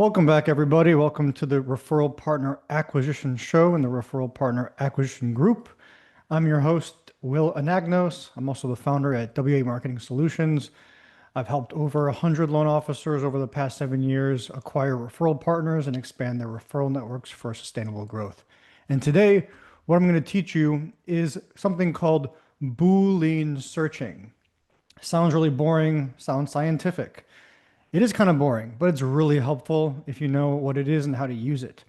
Welcome back, everybody. Welcome to the Referral Partner Acquisition Show and the Referral Partner Acquisition Group. I'm your host, Will Anagnos. I'm also the founder at WA Marketing Solutions. I've helped over 100 loan officers over the past 7 years acquire referral partners and expand their referral networks for sustainable growth. And today, what I'm going to teach you is something called Boolean searching. Sounds really boring, sounds scientific. It is kind of boring, but it's really helpful if you know what it is and how to use it.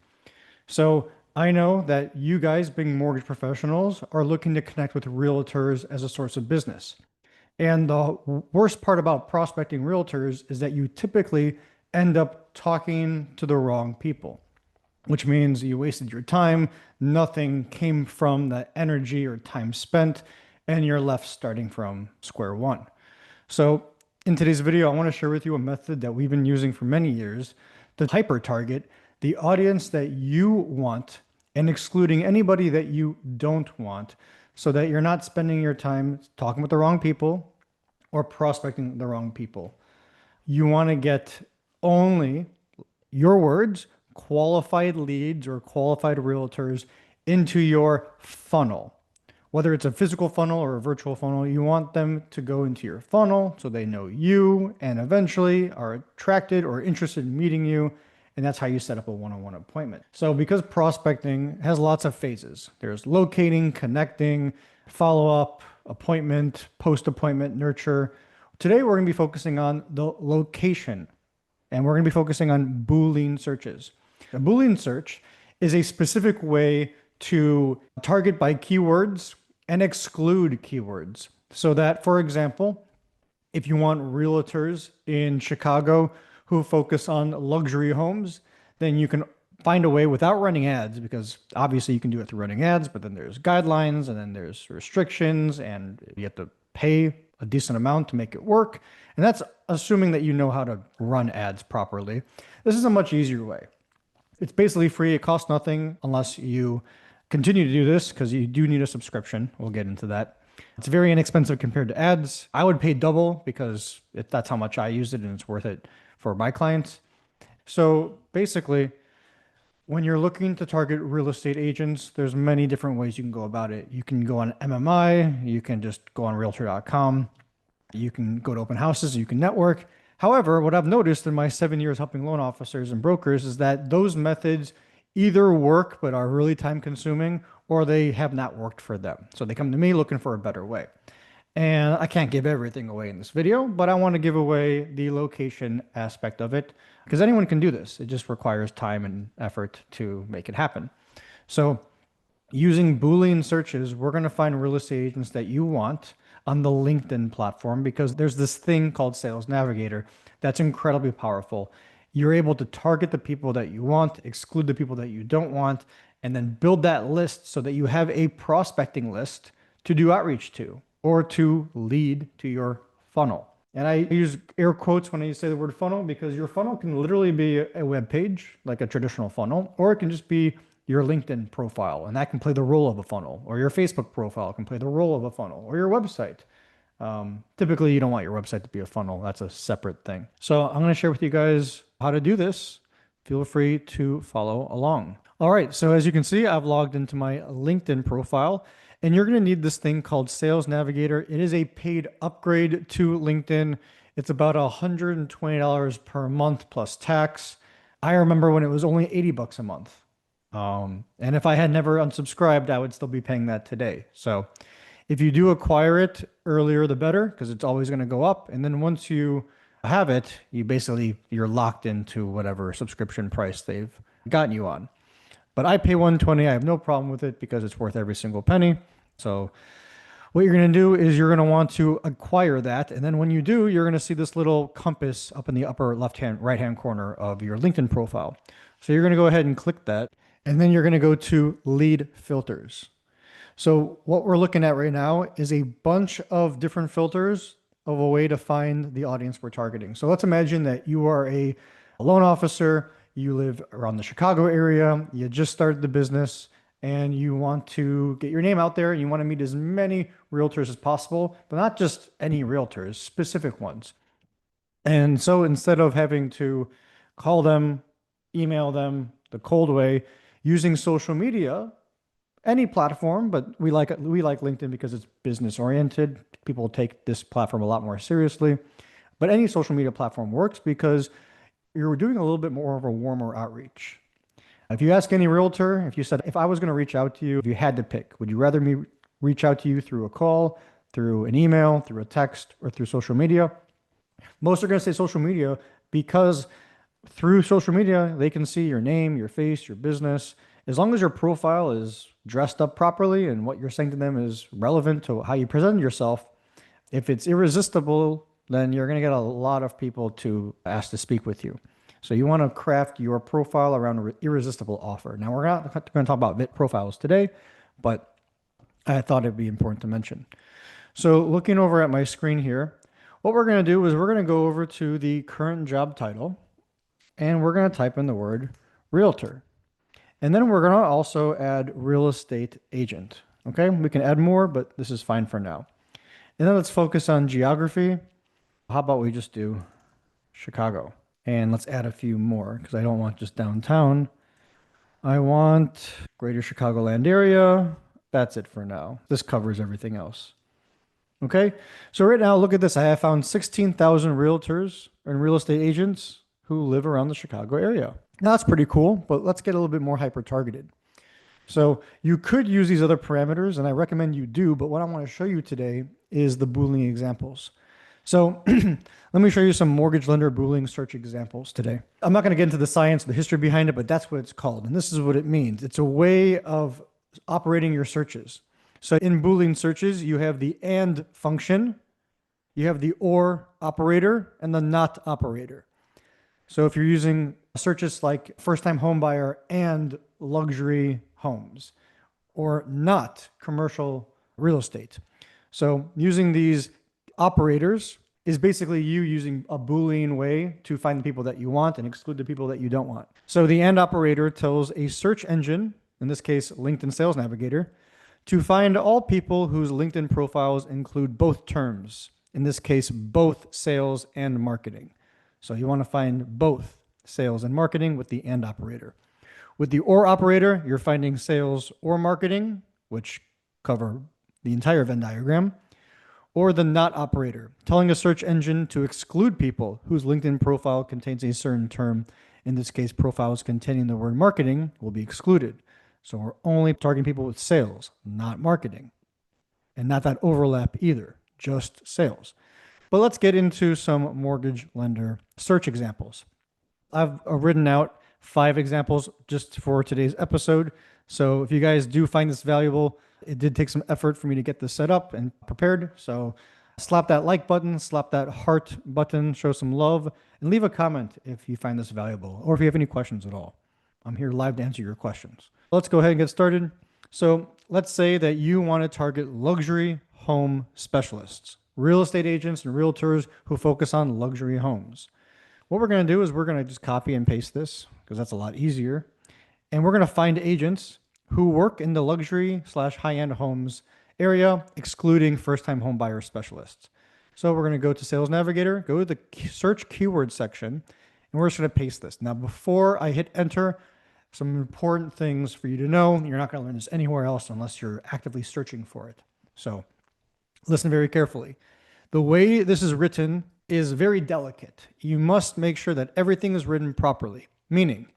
So I know that you guys, being mortgage professionals, are looking to connect with realtors as a source of business. And the worst part about prospecting realtors is that you typically end up talking to the wrong people, which means you wasted your time, nothing came from that energy or time spent, and you're left starting from square one. So in today's video, I want to share with you a method that we've been using for many years to hyper target the audience that you want and excluding anybody that you don't want, so that you're not spending your time talking with the wrong people or prospecting the wrong people. You want to get only, your words, qualified leads or qualified realtors into your funnel. Whether it's a physical funnel or a virtual funnel, you want them to go into your funnel so they know you and eventually are attracted or interested in meeting you. And that's how you set up a one-on-one appointment. So because prospecting has lots of phases, there's locating, connecting, follow-up, appointment, post-appointment, nurture. Today, we're going to be focusing on the location, and we're going to be focusing on Boolean searches. A Boolean search is a specific way to target by keywords and exclude keywords. So that, for example, if you want realtors in Chicago who focus on luxury homes, then you can find a way without running ads, because obviously you can do it through running ads, but then there's guidelines and then there's restrictions and you have to pay a decent amount to make it work. And that's assuming that you know how to run ads properly. This is a much easier way. It's basically free. It costs nothing unless you continue to do this, because you do need a subscription. We'll get into that. It's very inexpensive compared to ads. I would pay double because that's how much I use it and it's worth it for my clients. So basically, when you're looking to target real estate agents, there's many different ways you can go about it. You can go on MMI, you can just go on realtor.com, you can go to open houses, you can network. However, what I've noticed in my 7 years helping loan officers and brokers is that those methods either work but are really time consuming, or they have not worked for them. So they come to me looking for a better way. And I can't give everything away in this video, but I want to give away the location aspect of it, because anyone can do this. It just requires time and effort to make it happen. So using Boolean searches, we're going to find real estate agents that you want on the LinkedIn platform, because there's this thing called Sales Navigator that's incredibly powerful. You're able to target the people that you want, exclude the people that you don't want, and then build that list so that you have a prospecting list to do outreach to or to lead to your funnel. And I use air quotes when I say the word funnel, because your funnel can literally be a web page, like a traditional funnel, or it can just be your LinkedIn profile, and that can play the role of a funnel, or your Facebook profile can play the role of a funnel, or your website. Typically, you don't want your website to be a funnel. That's a separate thing. So I'm going to share with you guys how to do this. Feel free to follow along. All right, so as you can see, I've logged into my LinkedIn profile, and you're going to need this thing called Sales Navigator. It is a paid upgrade to LinkedIn. It's about $120 per month plus tax. I remember when it was only 80 bucks a month. And if I had never unsubscribed, I would still be paying that today. So if you do acquire it earlier, the better, because it's always going to go up. And then once you have it, you're locked into whatever subscription price they've gotten you on. But I pay $120. I have no problem with it because it's worth every single penny. So what you're going to do is you're going to want to acquire that. And then when you do, you're going to see this little compass up in the upper right-hand corner of your LinkedIn profile. So you're going to go ahead and click that. And then you're going to go to lead filters. So what we're looking at right now is a bunch of different filters of a way to find the audience we're targeting. So let's imagine that you are a loan officer, you live around the Chicago area, you just started the business, and you want to get your name out there, and you want to meet as many realtors as possible, but not just any realtors, specific ones. And so instead of having to call them, email them the cold way using social media, any platform, but we like LinkedIn because it's business oriented. People take this platform a lot more seriously. But any social media platform works because you're doing a little bit more of a warmer outreach. If you ask any realtor, if you said, if I was going to reach out to you, if you had to pick, would you rather me reach out to you through a call, through an email, through a text, or through social media? Most are going to say social media because through social media, they can see your name, your face, your business. As long as your profile is dressed up properly and what you're saying to them is relevant to how you present yourself, if it's irresistible, then you're going to get a lot of people to ask to speak with you. So you want to craft your profile around an irresistible offer. Now, we're not going to talk about profiles today, but I thought it'd be important to mention. So looking over at my screen here, what we're going to do is we're going to go over to the current job title and we're going to type in the word realtor. And then we're going to also add real estate agent. Okay, we can add more, but this is fine for now. And then let's focus on geography. How about we just do Chicago? And let's add a few more because I don't want just downtown. I want greater Chicagoland area. That's it for now. This covers everything else. Okay, so right now, look at this. I have found 16,000 realtors and real estate agents who live around the Chicago area. Now, that's pretty cool, but let's get a little bit more hyper-targeted. So you could use these other parameters, and I recommend you do, but what I want to show you today is the Boolean examples. So let me show you some mortgage lender Boolean search examples today. I'm not going to get into the science, the history behind it, but that's what it's called. And this is what it means. It's a way of operating your searches. So in Boolean searches, you have the AND function, you have the OR operator, and the NOT operator. So if you're using searches like first-time home buyer and luxury homes, or not commercial real estate. So using these operators is basically you using a Boolean way to find the people that you want and exclude the people that you don't want. So the AND operator tells a search engine, in this case, LinkedIn Sales Navigator, to find all people whose LinkedIn profiles include both terms, in this case, both sales and marketing. So you want to find both sales and marketing with the AND operator. With the OR operator, you're finding sales or marketing, which cover the entire Venn diagram, or the NOT operator, telling a search engine to exclude people whose LinkedIn profile contains a certain term. In this case, profiles containing the word marketing will be excluded. So we're only targeting people with sales, not marketing. And not that overlap either, just sales. But let's get into some mortgage lender search examples. I've written out 5 examples just for today's episode. So if you guys do find this valuable, it did take some effort for me to get this set up and prepared. So slap that like button, slap that heart button, show some love, and leave a comment if you find this valuable or if you have any questions at all. I'm here live to answer your questions. Let's go ahead and get started. So let's say that you want to target luxury home specialists, real estate agents and realtors who focus on luxury homes. What we're going to do is we're going to just copy and paste this because that's a lot easier. And we're going to find agents who work in the luxury/high-end homes area, excluding first-time home buyer specialists. So we're going to go to Sales Navigator, go to the search keyword section, and we're just going to paste this. Now, before I hit enter, some important things for you to know. You're not going to learn this anywhere else unless you're actively searching for it. So listen very carefully. The way this is written is very delicate. You must make sure that everything is written properly, meaning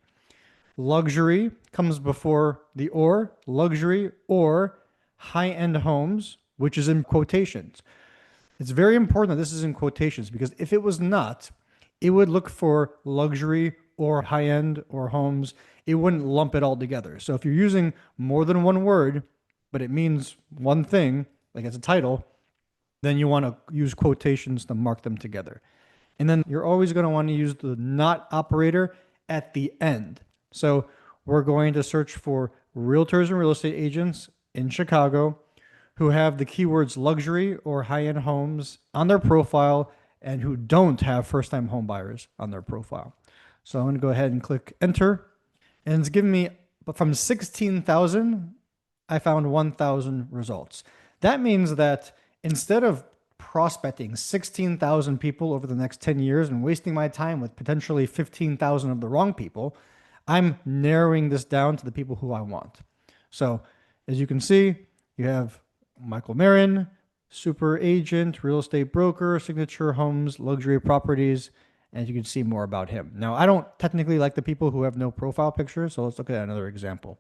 luxury comes before the or, luxury or high-end homes, which is in quotations. It's very important that this is in quotations because if it was not, it would look for luxury or high-end or homes. It wouldn't lump it all together. So if you're using more than one word, but it means one thing, like it's a title, then you want to use quotations to mark them together. And then you're always going to want to use the not operator at the end. So we're going to search for realtors and real estate agents in Chicago who have the keywords luxury or high-end homes on their profile and who don't have first-time home buyers on their profile. So I'm going to go ahead and click enter. And it's giving me, but from 16,000, I found 1,000 results. That means that instead of prospecting 16,000 people over the next 10 years and wasting my time with potentially 15,000 of the wrong people, I'm narrowing this down to the people who I want. So as you can see, you have Michael Marin, super agent, real estate broker, signature homes, luxury properties, and you can see more about him. Now, I don't technically like the people who have no profile picture, so let's look at another example.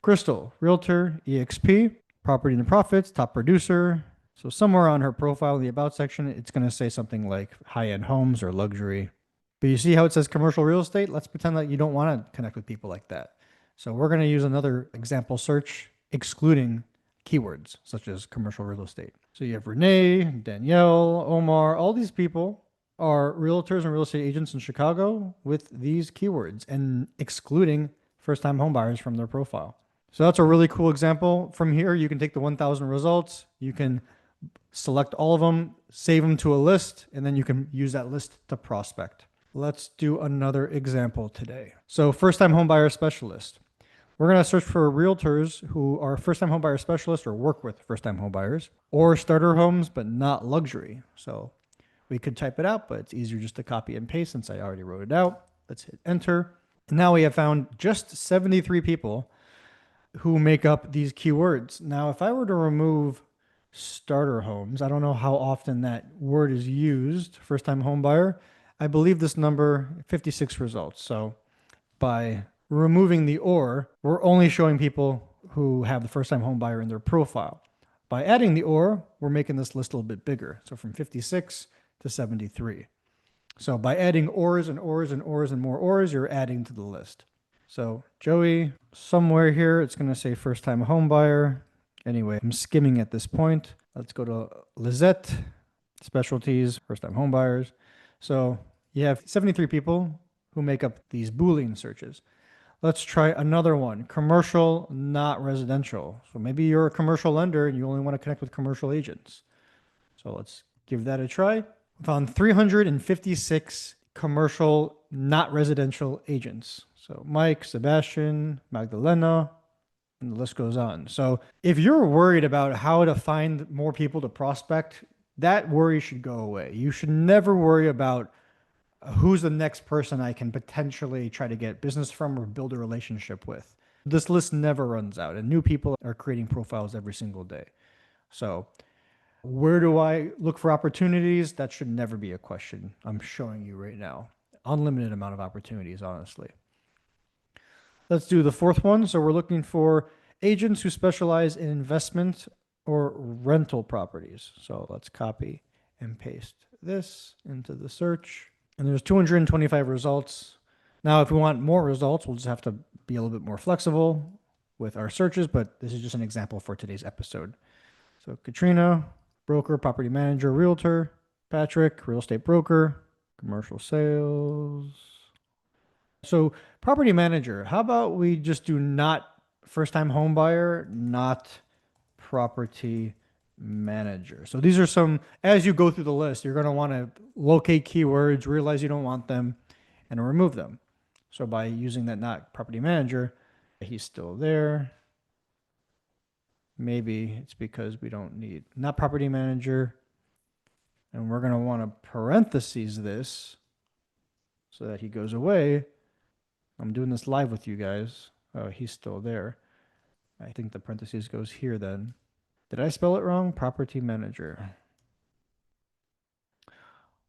Crystal, realtor, EXP, property and profits, top producer. So somewhere on her profile in the about section, it's going to say something like high-end homes or luxury. But you see how it says commercial real estate? Let's pretend that you don't want to connect with people like that. So we're going to use another example search excluding keywords such as commercial real estate. So you have Renee, Danielle, Omar, all these people are realtors and real estate agents in Chicago with these keywords and excluding first-time homebuyers from their profile. So that's a really cool example. From here, you can take the 1,000 results, you can select all of them, save them to a list, and then you can use that list to prospect. Let's do another example today. So first-time homebuyer specialist. We're going to search for realtors who are first-time homebuyer specialists or work with first-time homebuyers or starter homes, but not luxury. So we could type it out, but it's easier just to copy and paste since I already wrote it out. Let's hit enter. And now we have found just 73 people who make up these keywords. Now, if I were to remove starter homes, I don't know how often that word is used, first-time home buyer. I believe this number, 56 results. So by removing the or, we're only showing people who have the first-time home buyer in their profile. By adding the or, we're making this list a little bit bigger. So from 56 to 73. So by adding ors and ors and ors and more ors, you're adding to the list. So Joey, somewhere here, it's going to say first-time home buyer. Anyway, I'm skimming at this point. Let's go to Lizette, specialties, first-time home buyers. So you have 73 people who make up these Boolean searches. Let's try another one, commercial, not residential. So maybe you're a commercial lender and you only want to connect with commercial agents. So let's give that a try. Found 356 commercial, not residential agents. So Mike, Sebastian, Magdalena, and the list goes on. So if you're worried about how to find more people to prospect, that worry should go away. You should never worry about who's the next person I can potentially try to get business from or build a relationship with. This list never runs out, and new people are creating profiles every single day. So where do I look for opportunities? That should never be a question. I'm showing you right now. Unlimited amount of opportunities, honestly. Let's do the fourth one. So we're looking for agents who specialize in investment or rental properties. So let's copy and paste this into the search. And there's 225 results. Now, if we want more results, we'll just have to be a little bit more flexible with our searches, but this is just an example for today's episode. So Katrina, broker, property manager, realtor. Patrick, real estate broker, commercial sales. So property manager, how about we just do not first-time home buyer, not property manager. So these are some, as you go through the list, you're going to want to locate keywords, realize you don't want them, and remove them. So by using that not property manager, he's still there. Maybe it's because we don't need not property manager. And we're going to want to parentheses this so that he goes away. I'm doing this live with you guys. Oh, he's still there. I think the parentheses goes here then. Did I spell it wrong? Property manager.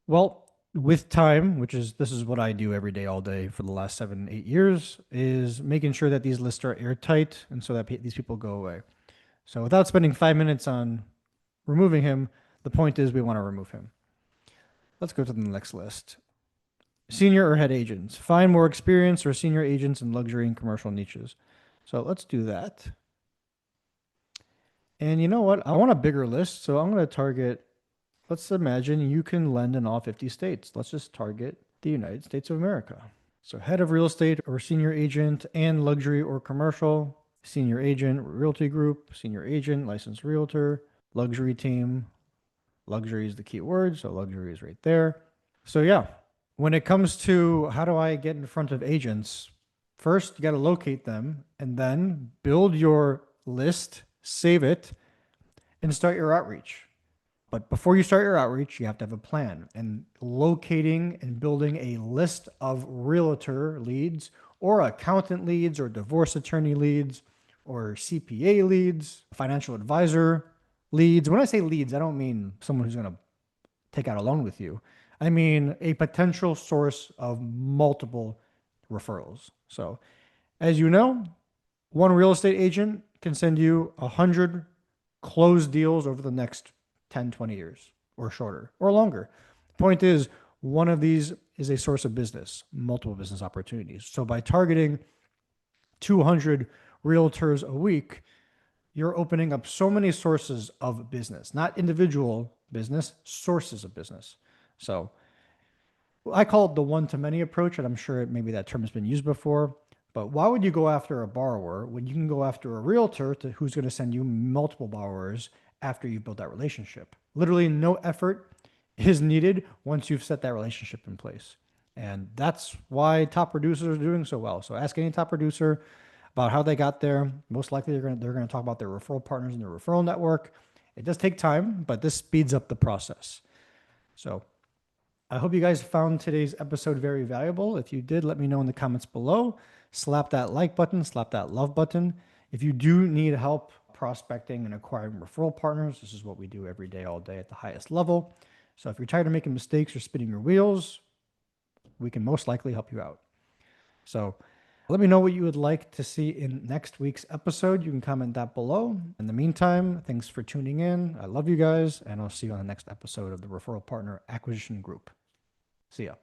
Well, with time, this is what I do every day, all day for the last 7, 8 years, is making sure that these lists are airtight and so that these people go away. So without spending 5 minutes on removing him, the point is we want to remove him. Let's go to the next list. Senior or head agents. Find more experienced or senior agents in luxury and commercial niches. So let's do that. And you know what? I want a bigger list, so I'm going to target, let's imagine you can lend in all 50 states. Let's just target the United States of America. So head of real estate or senior agent and luxury or commercial, senior agent, realty group, senior agent, licensed realtor, luxury team. Luxury is the key word, so luxury is right there. So yeah, when it comes to how do I get in front of agents, first you got to locate them and then build your list, save it, and start your outreach. But before you start your outreach, you have to have a plan. And locating and building a list of realtor leads or accountant leads or divorce attorney leads or CPA leads, financial advisor leads. When I say leads, I don't mean someone who's going to take out a loan with you. I mean a potential source of multiple referrals. So, as you know, one real estate agent can send you 100 closed deals over the next 10, 20 years or shorter or longer. The point is, one of these is a source of business, multiple business opportunities. So by targeting 200 realtors a week, you're opening up so many sources of business, not individual business, sources of business. So I call it the one to many approach, and I'm sure maybe that term has been used before. But why would you go after a borrower when you can go after a realtor who's going to send you multiple borrowers after you've built that relationship? Literally, no effort is needed once you've set that relationship in place. And that's why top producers are doing so well. So ask any top producer about how they got there. Most likely they're going to talk about their referral partners and their referral network. It does take time, but this speeds up the process. So I hope you guys found today's episode very valuable. If you did, let me know in the comments below. Slap that like button, slap that love button. If you do need help prospecting and acquiring referral partners, this is what we do every day, all day at the highest level. So if you're tired of making mistakes or spinning your wheels, we can most likely help you out. So let me know what you would like to see in next week's episode. You can comment that below. In the meantime, thanks for tuning in. I love you guys, and I'll see you on the next episode of the Referral Partner Acquisition Group. See ya.